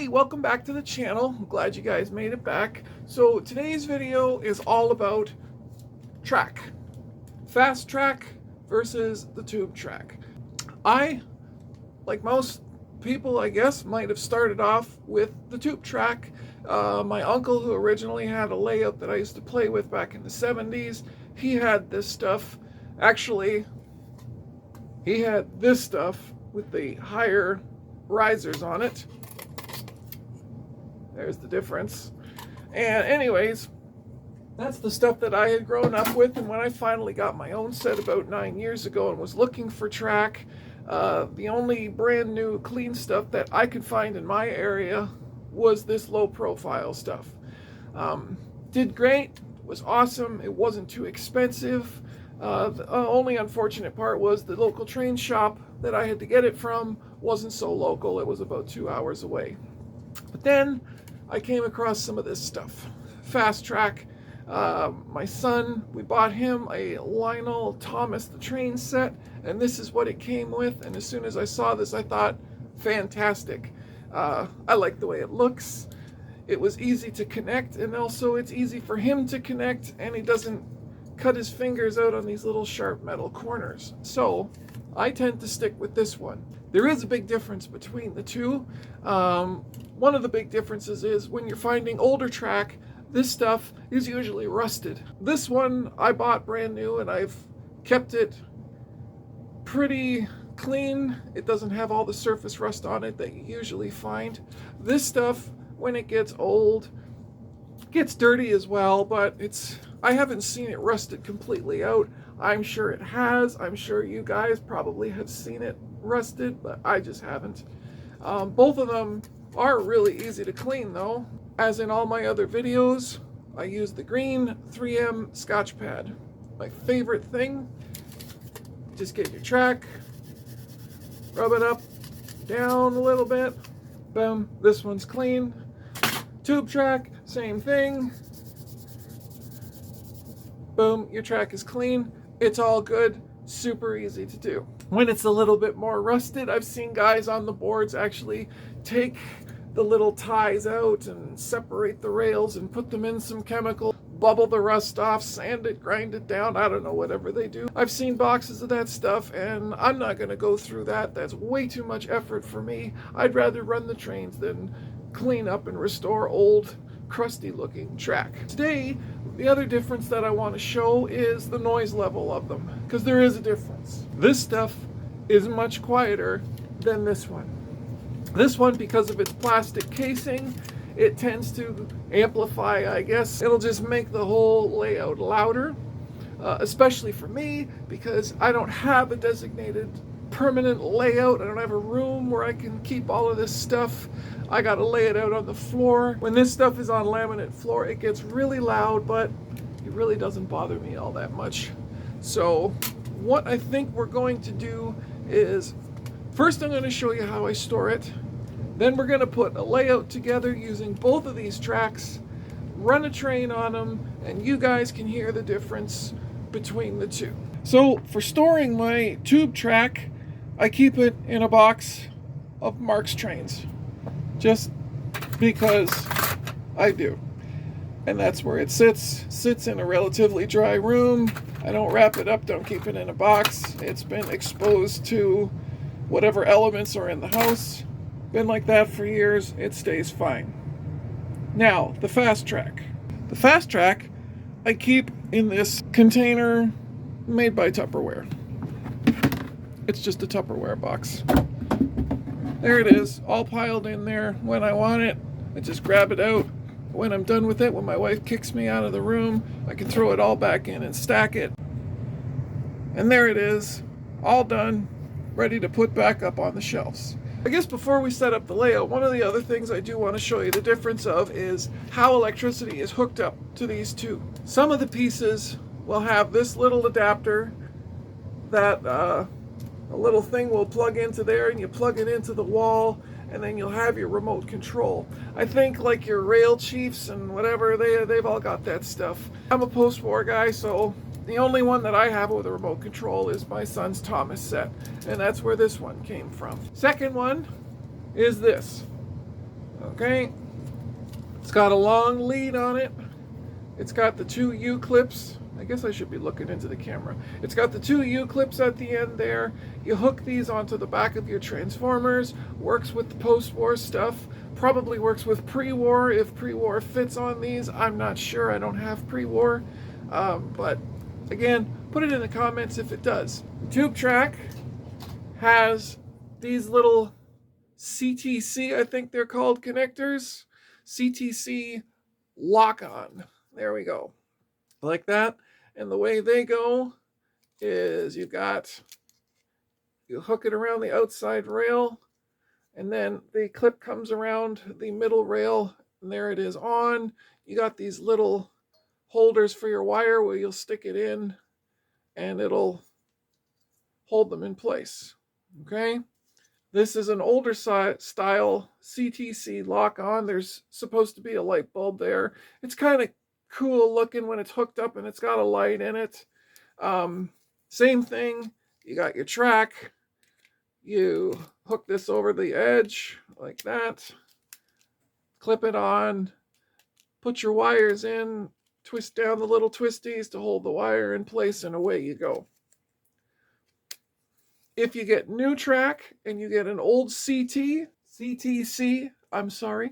Hey, welcome back to the channel. I'm glad you guys made it back. So today's video is all about track. Fast track versus the tube track. I, like most people, I guess, might have started off with the tube track. My uncle, who originally had a layout that I used to play with back in the 70s, he had this stuff. Actually, he had this stuff with the higher risers on it. There's the difference. And anyways, that's the stuff that I had grown up with. And when I finally got my own set about 9 years ago and was looking for track, the only brand new clean stuff that I could find in my area was this low profile stuff. Did great, was awesome, it wasn't too expensive. The only unfortunate part was the local train shop that I had to get it from wasn't so local. It was about 2 hours away. But then I came across some of this stuff. FastTrack. My son, we bought him a Lionel Thomas the Train set, and this is what it came with. And as soon as I saw this, I thought, fantastic. I like the way it looks. It was easy to connect, and also it's easy for him to connect, and he doesn't cut his fingers out on these little sharp metal corners. So I tend to stick with this one. There is a big difference between the two. One of the big differences is when you're finding older track, this stuff is usually rusted. This one I bought brand new and I've kept it pretty clean. It doesn't have all the surface rust on it that you usually find. This stuff, when it gets old, gets dirty as well, but I haven't seen it rusted completely out. I'm sure it has. I'm sure you guys probably have seen it rusted, but I just haven't. Both of them are really easy to clean though. As in all my other videos, I use the green 3M Scotch pad. My favorite thing. Just get your track, rub it up, down a little bit, boom, this one's clean. Tube track, same thing. Boom, your track is clean. It's all good, super easy to do. When it's a little bit more rusted, I've seen guys on the boards actually take the little ties out and separate the rails and put them in some chemical, bubble the rust off, sand it, grind it down, I don't know, whatever they do. I've seen boxes of that stuff and I'm not gonna go through that. That's way too much effort for me. I'd rather run the trains than clean up and restore old, crusty looking track. Today, the other difference that I want to show is the noise level of them, because there is a difference. This stuff is much quieter than this one. This one, because of its plastic casing, it tends to amplify, I guess. It'll just make the whole layout louder, especially for me, because I don't have a designated permanent layout. I don't have a room where I can keep all of this stuff. I gotta lay it out on the floor. When this stuff is on laminate floor, it gets really loud, but it really doesn't bother me all that much. So what I think we're going to do is, first I'm going to show you how I store it. Then we're going to put a layout together using both of these tracks, run a train on them, and you guys can hear the difference between the two. So for storing my tube track, I keep it in a box of Mark's trains, just because I do. And that's where it sits in a relatively dry room. I don't wrap it up, don't keep it in a box. It's been exposed to whatever elements are in the house. Been like that for years, it stays fine. Now, the FastTrack. The FastTrack I keep in this container made by Tupperware. It's just a Tupperware box. There it is, all piled in there. When I want it, I just grab it out. When I'm done with it, when my wife kicks me out of the room, I can throw it all back in and stack it. And there it is, all done, ready to put back up on the shelves. I guess before we set up the layout, one of the other things I do want to show you the difference of is how electricity is hooked up to these two. Some of the pieces will have this little adapter that a little thing will plug into there, and you plug it into the wall, and then you'll have your remote control. I think like your rail chiefs and whatever, they've all got that stuff. I'm a Postwar guy, so the only one that I have with a remote control is my son's Thomas set, and that's where this one came from. Second one is this. Okay, it's got a long lead on it. It's got the two U-clips. I guess I should be looking into the camera. It's got the two U-clips at the end there. You hook these onto the back of your transformers. Works with the post-war stuff. Probably works with pre-war if pre-war fits on these. I'm not sure. I don't have pre-war. But again, put it in the comments if it does. Tube track has these little CTC, I think they're called, connectors. CTC lock-on. There we go. Like that. And the way they go is you hook it around the outside rail, and then the clip comes around the middle rail, and there it is on. You got these little holders for your wire where you'll stick it in, and it'll hold them in place. Okay? This is an older style CTC lock-on. There's supposed to be a light bulb there. It's kind of cool looking when it's hooked up and it's got a light in it. Same thing. You got your track. You hook this over the edge like that. Clip it on. Put your wires in. Twist down the little twisties to hold the wire in place, and away you go. If you get new track and you get an old CTC, I'm sorry,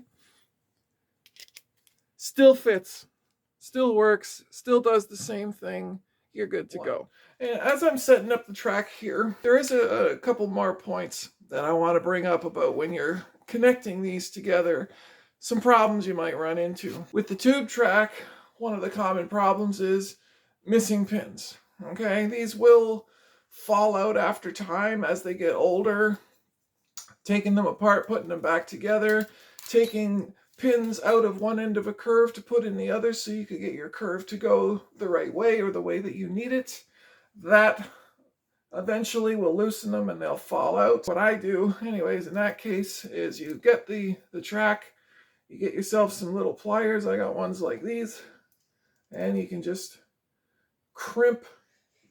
still fits, still works, still does the same thing. You're good to go. And as I'm setting up the track here, there is a couple more points that I want to bring up about when you're connecting these together. Some problems you might run into. With the tube track, one of the common problems is missing pins. Okay, these will fall out after time as they get older. Taking them apart, putting them back together, taking pins out of one end of a curve to put in the other so you could get your curve to go the right way or the way that you need it. That eventually will loosen them and they'll fall out. What I do, anyways, in that case, is you get the track, you get yourself some little pliers. I got ones like these, and you can just crimp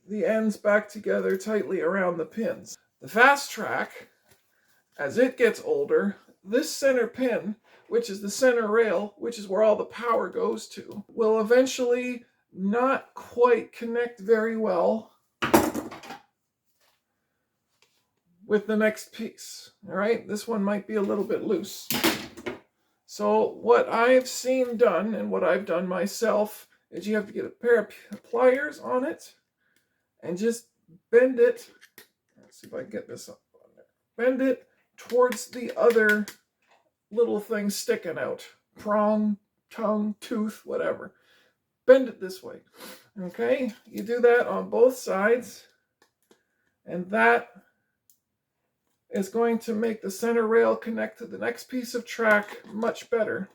the ends back together tightly around the pins. The FastTrack, as it gets older, this center pin, which is the center rail, which is where all the power goes to, will eventually not quite connect very well with the next piece. All right, this one might be a little bit loose. So what I've seen done, and what I've done myself, is you have to get a pair of pliers on it and just bend it. Let's see if I can get this up on there. Bend it towards the other little thing sticking out. Prong, tongue, tooth, whatever. Bend it this way. Okay, you do that on both sides, and that is going to make the center rail connect to the next piece of track much better.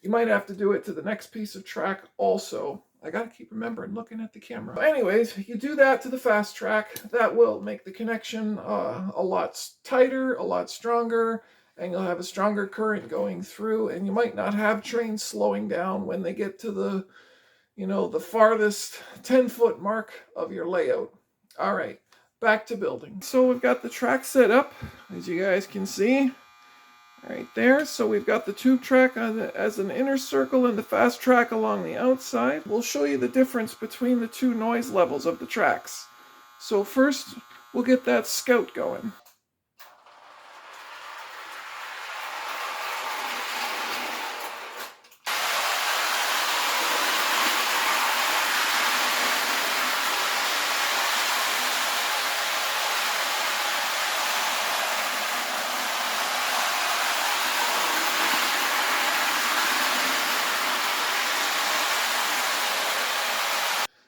You might have to do it to the next piece of track also. I gotta keep remembering looking at the camera. But anyways, you do that to the FastTrack. That will make the connection a lot tighter, a lot stronger, and you'll have a stronger current going through, and you might not have trains slowing down when they get to the, the farthest 10-foot mark of your layout. All right, back to building. So we've got the track set up, as you guys can see. Right there, so we've got the tube track as an inner circle and the FastTrack along the outside. We'll show you the difference between the two noise levels of the tracks. So first, we'll get that Scout going.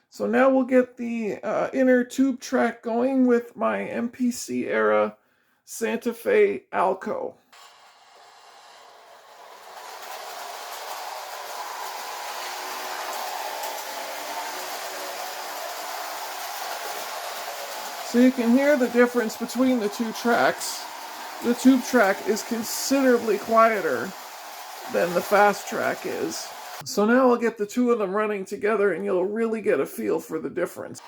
So now we'll get the inner tube track going with my MPC era Santa Fe Alco. So you can hear the difference between the two tracks. The tube track is considerably quieter than the FastTrack is. So now I'll get the two of them running together and you'll really get a feel for the difference.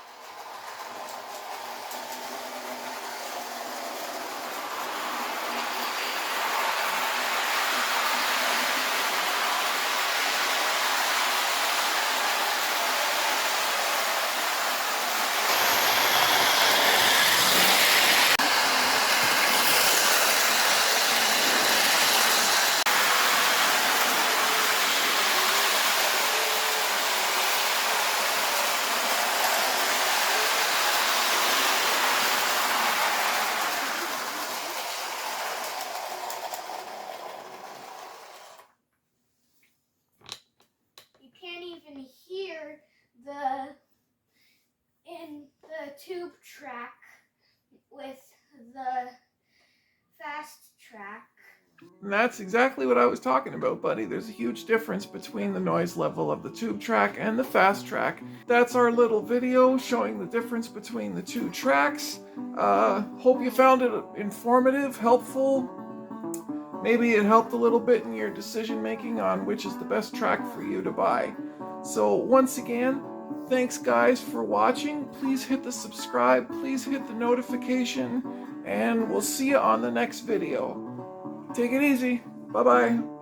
with the FastTrack. And that's exactly what I was talking about, buddy. There's a huge difference between the noise level of the tube track and the FastTrack. That's our little video showing the difference between the two tracks. Hope you found it informative, helpful. Maybe it helped a little bit in your decision making on which is the best track for you to buy. So once again, thanks guys for watching. Please hit the subscribe, please hit the notification, and we'll see you on the next video. Take it easy. Bye-bye.